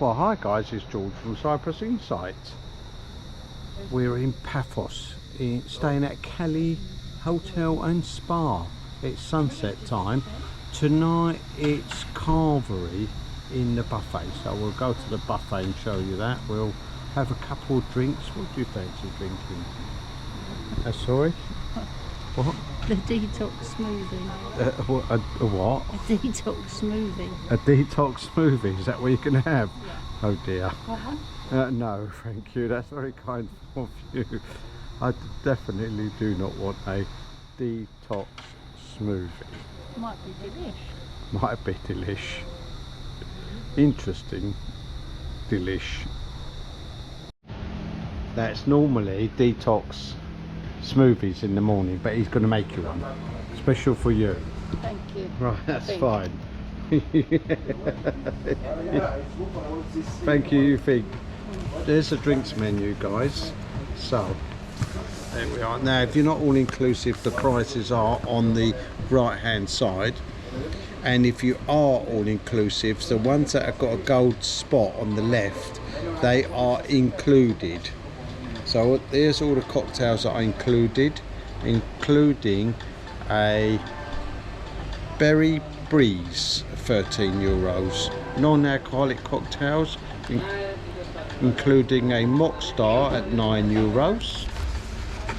Well, hi guys, it's George from Cyprus Insight. We're in Paphos, staying at Cali Hotel and Spa. It's sunset time. Tonight it's Carvery in the buffet, so we'll go to the buffet and show you that. We'll have a couple of drinks. What do you fancy drinking? Sorry? What? The Detox Smoothie. A what? A Detox Smoothie. A Detox Smoothie, is that what you can have? Oh dear. No, thank you, that's very kind of you. I definitely do not want a Detox Smoothie. Might be delish. Might be delish. Interesting. Delish. That's normally Detox Smoothies in the morning, but he's going to make you one special for you. Thank you. Right, that's fine. Thank you, you think. There's a drinks menu, guys. So there we are. Now if you're not all inclusive, the prices are on the right hand side, and if you are all inclusive, the ones that have got a gold spot on the left, they are included. So there's all the cocktails that are included, including a berry breeze, €13. Non-alcoholic cocktails, including a Mockstar at €9.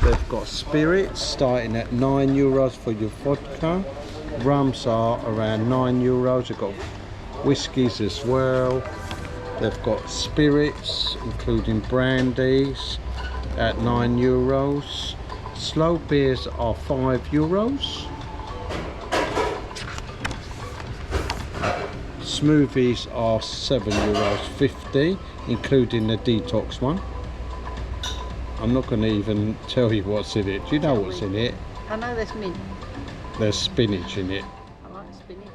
They've got spirits starting at €9 for your vodka. Rums are around €9. They've got whiskies as well. They've got spirits, including brandies, at €9. Slow beers are €5. Smoothies are €7.50, including the Detox one. I'm not going to even tell you what's in it. Do you know what's in it? I know there's mint. There's spinach in it. I like spinach.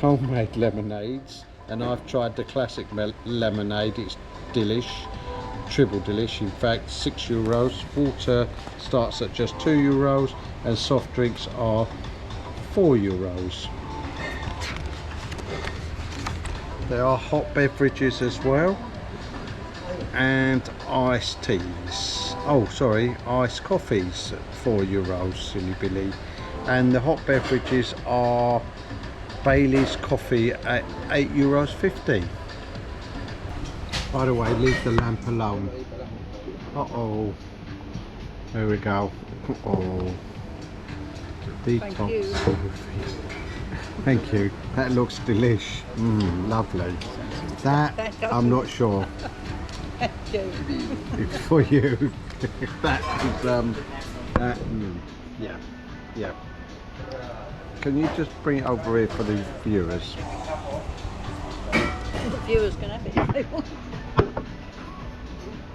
Homemade lemonades, and I've tried the classic lemonade. It's delish, triple delish in fact, €6. Water starts at just €2, and soft drinks are €4. There are hot beverages as well, and iced teas. Oh sorry, iced coffees at €4, silly Billy. And the hot beverages are Bailey's coffee at €8.50. By the way, leave the lamp alone. Uh-oh. There we go. Uh-oh. Detox. Thank you. That looks delish. Lovely. That, I'm not sure. It's for you. That is, yeah. Can you just bring it over here for the viewers? The viewers can have it if they want.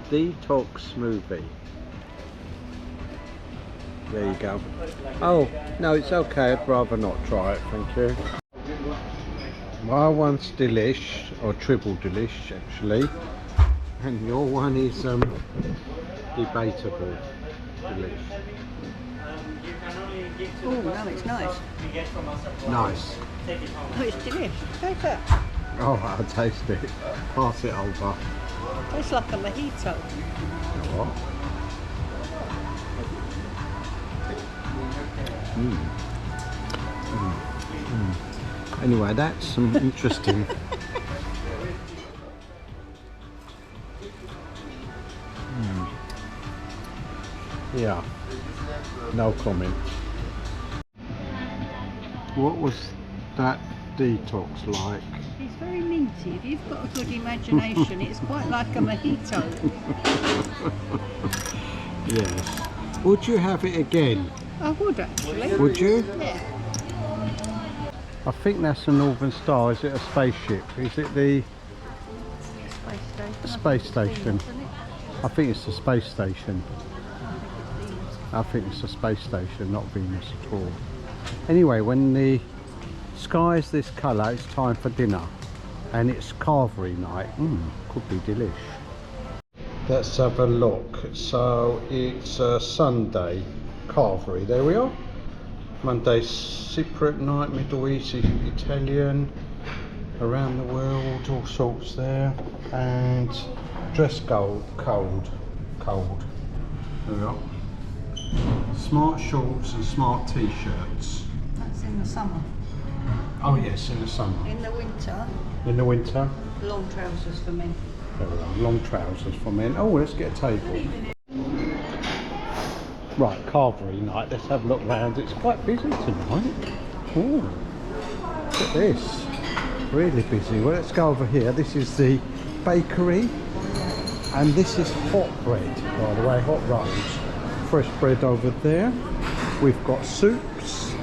Detox Smoothie. There you go. Oh, no, it's okay. I'd rather not try it, thank you. My one's delish, or triple delish, actually. And your one is debatable delish. Oh, no, it's nice. Nice. Oh, it's delicious. Take that. Oh, I'll taste it. Pass it over. It's like a mojito. What? Anyway, that's some interesting. Yeah, no comment. What was that Detox like? It's very minty. If you've got a good imagination, it's quite like a mojito. Yes. Would you have it again? I would actually. Would you? Yeah. I think that's a Northern Star. Is it a spaceship? Is it the Space station. space station? Isn't it? I think it's the space station. I think it's a space station, not Venus at all. Anyway, when the sky is this colour, it's time for dinner. And it's Carvery night. Could be delish. Let's have a look. So it's Sunday, Carvery. There we are. Monday, Cyprus night, Middle East, Italian, around the world, all sorts there. And dress cold. There we are. Smart shorts and smart t-shirts. That's in the summer. Oh yes, in the summer. In the winter, In the winter, long trousers for men. there we are. Long trousers for men. Oh, let's get a table. Right, Carvery night. Let's have a look round. It's quite busy tonight. Oh, look at this. Really busy. Well, let's go over here. This is the bakery. And this is hot bread, by the way, hot rolls. Fresh bread over there. We've got soups.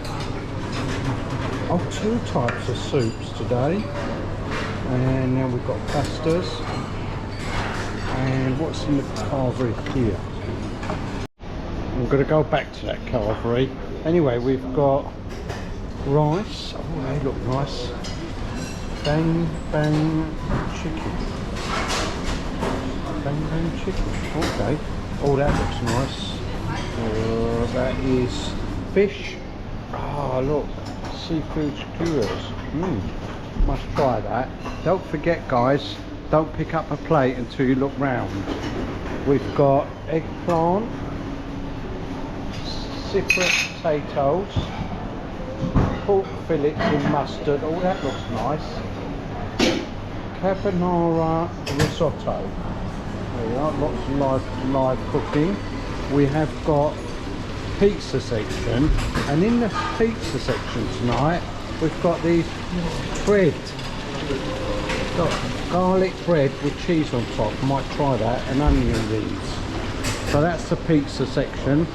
Oh, 2 types of soups today. And then we've got pastas. And what's in the Carvery here? I'm going to go back to that Carvery. Anyway, we've got rice. Oh, they look nice. Bang, bang, chicken. Bang, bang, chicken. Okay. Oh, that looks nice. That is fish. Ah, look. Seafood skewers. Must try that. Don't forget, guys, don't pick up a plate until you look round. We've got eggplant, Cyprus potatoes, pork fillets in mustard. Oh, that looks nice. Carbonara risotto. There we are, lots of live cooking. We have got pizza section, and in the pizza section tonight we've got these bread. Got garlic bread with cheese on top. Might try that, and onion rings. So that's the pizza section,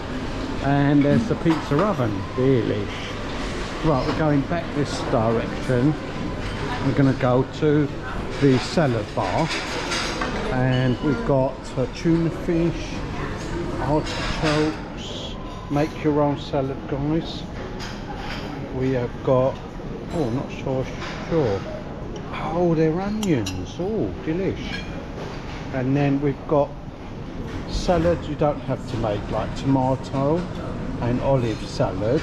and there's the pizza oven. Delish. Right, we're going back this direction. We're going to go to the salad bar, and we've got tuna fish, artichokes. Make your own salad, guys. We have got, oh, not sure. Oh, they're onions. Oh, delish. And then we've got salad you don't have to make, like tomato and olive salad.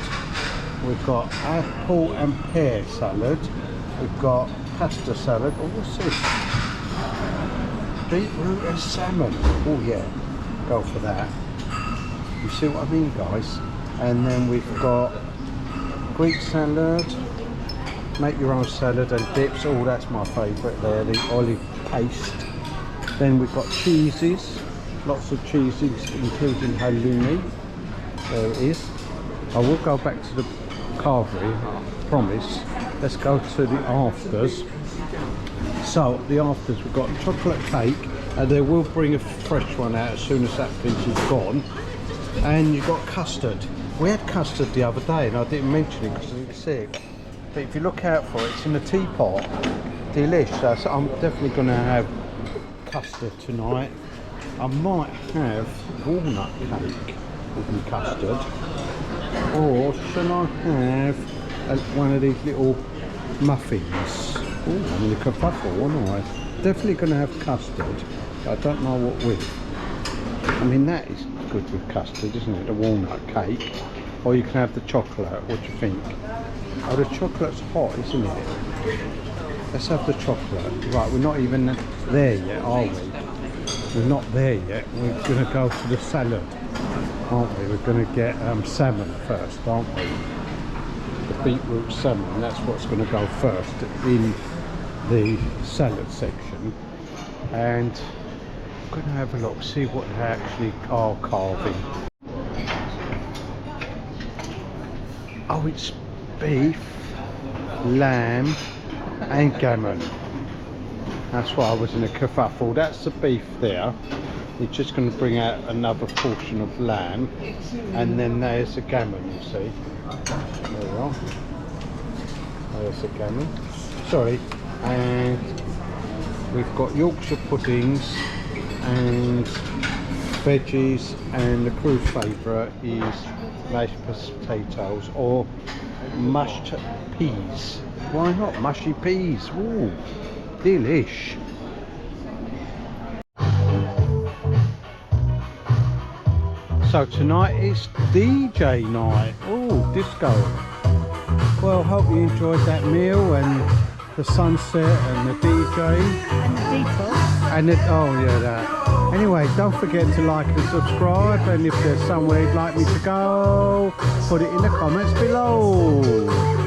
We've got apple and pear salad. We've got pasta salad. Oh, what's this? Beetroot and salmon. Oh yeah, go for that. You see what I mean, guys? And then we've got Greek salad. Make your own salad and dips. Oh, that's my favourite there, the olive paste. Then we've got cheeses. Lots of cheeses, including halloumi. There it is. I will go back to the Carvery, I promise. Let's go to the afters. So the afters, we've got chocolate cake, and they will bring a fresh one out as soon as that piece is gone. And you've got custard. We had custard the other day, and I didn't mention it because I didn't see it. But if you look out for it, it's in a teapot. Delish. So I'm definitely going to have custard tonight. I might have walnut cake with the custard, or shall I have one of these little muffins? Oh, I'm in a kerfuffle, aren't I? Definitely going to have custard, but I don't know what with. I mean, that is good with custard, isn't it? The walnut cake. Or you can have the chocolate. What do you think? Oh, the chocolate's hot, isn't it? Let's have the chocolate. Right, we're not even there yet, are we? We're not there yet. We're going to go to the salad, aren't we? We're going to get salmon first, aren't we? The beetroot salmon, that's what's going to go first in the salad section. And I'm going to have a look, see what they actually are carving. Oh, it's beef, lamb, and gammon. That's why I was in a kerfuffle. That's the beef there. We're just going to bring out another portion of lamb, and then there's the gammon, you see. There we are. There's the gammon. Sorry. And we've got Yorkshire puddings and veggies, and the crew favourite is mashed potatoes or mushed peas. Why not mushy peas? Ooh, delish. So tonight is DJ night. Oh, disco. Well, hope you enjoyed that meal and the sunset and the DJ. And the detox. And oh yeah, that. Anyway, don't forget to like and subscribe, and if there's somewhere you'd like me to go, put it in the comments below.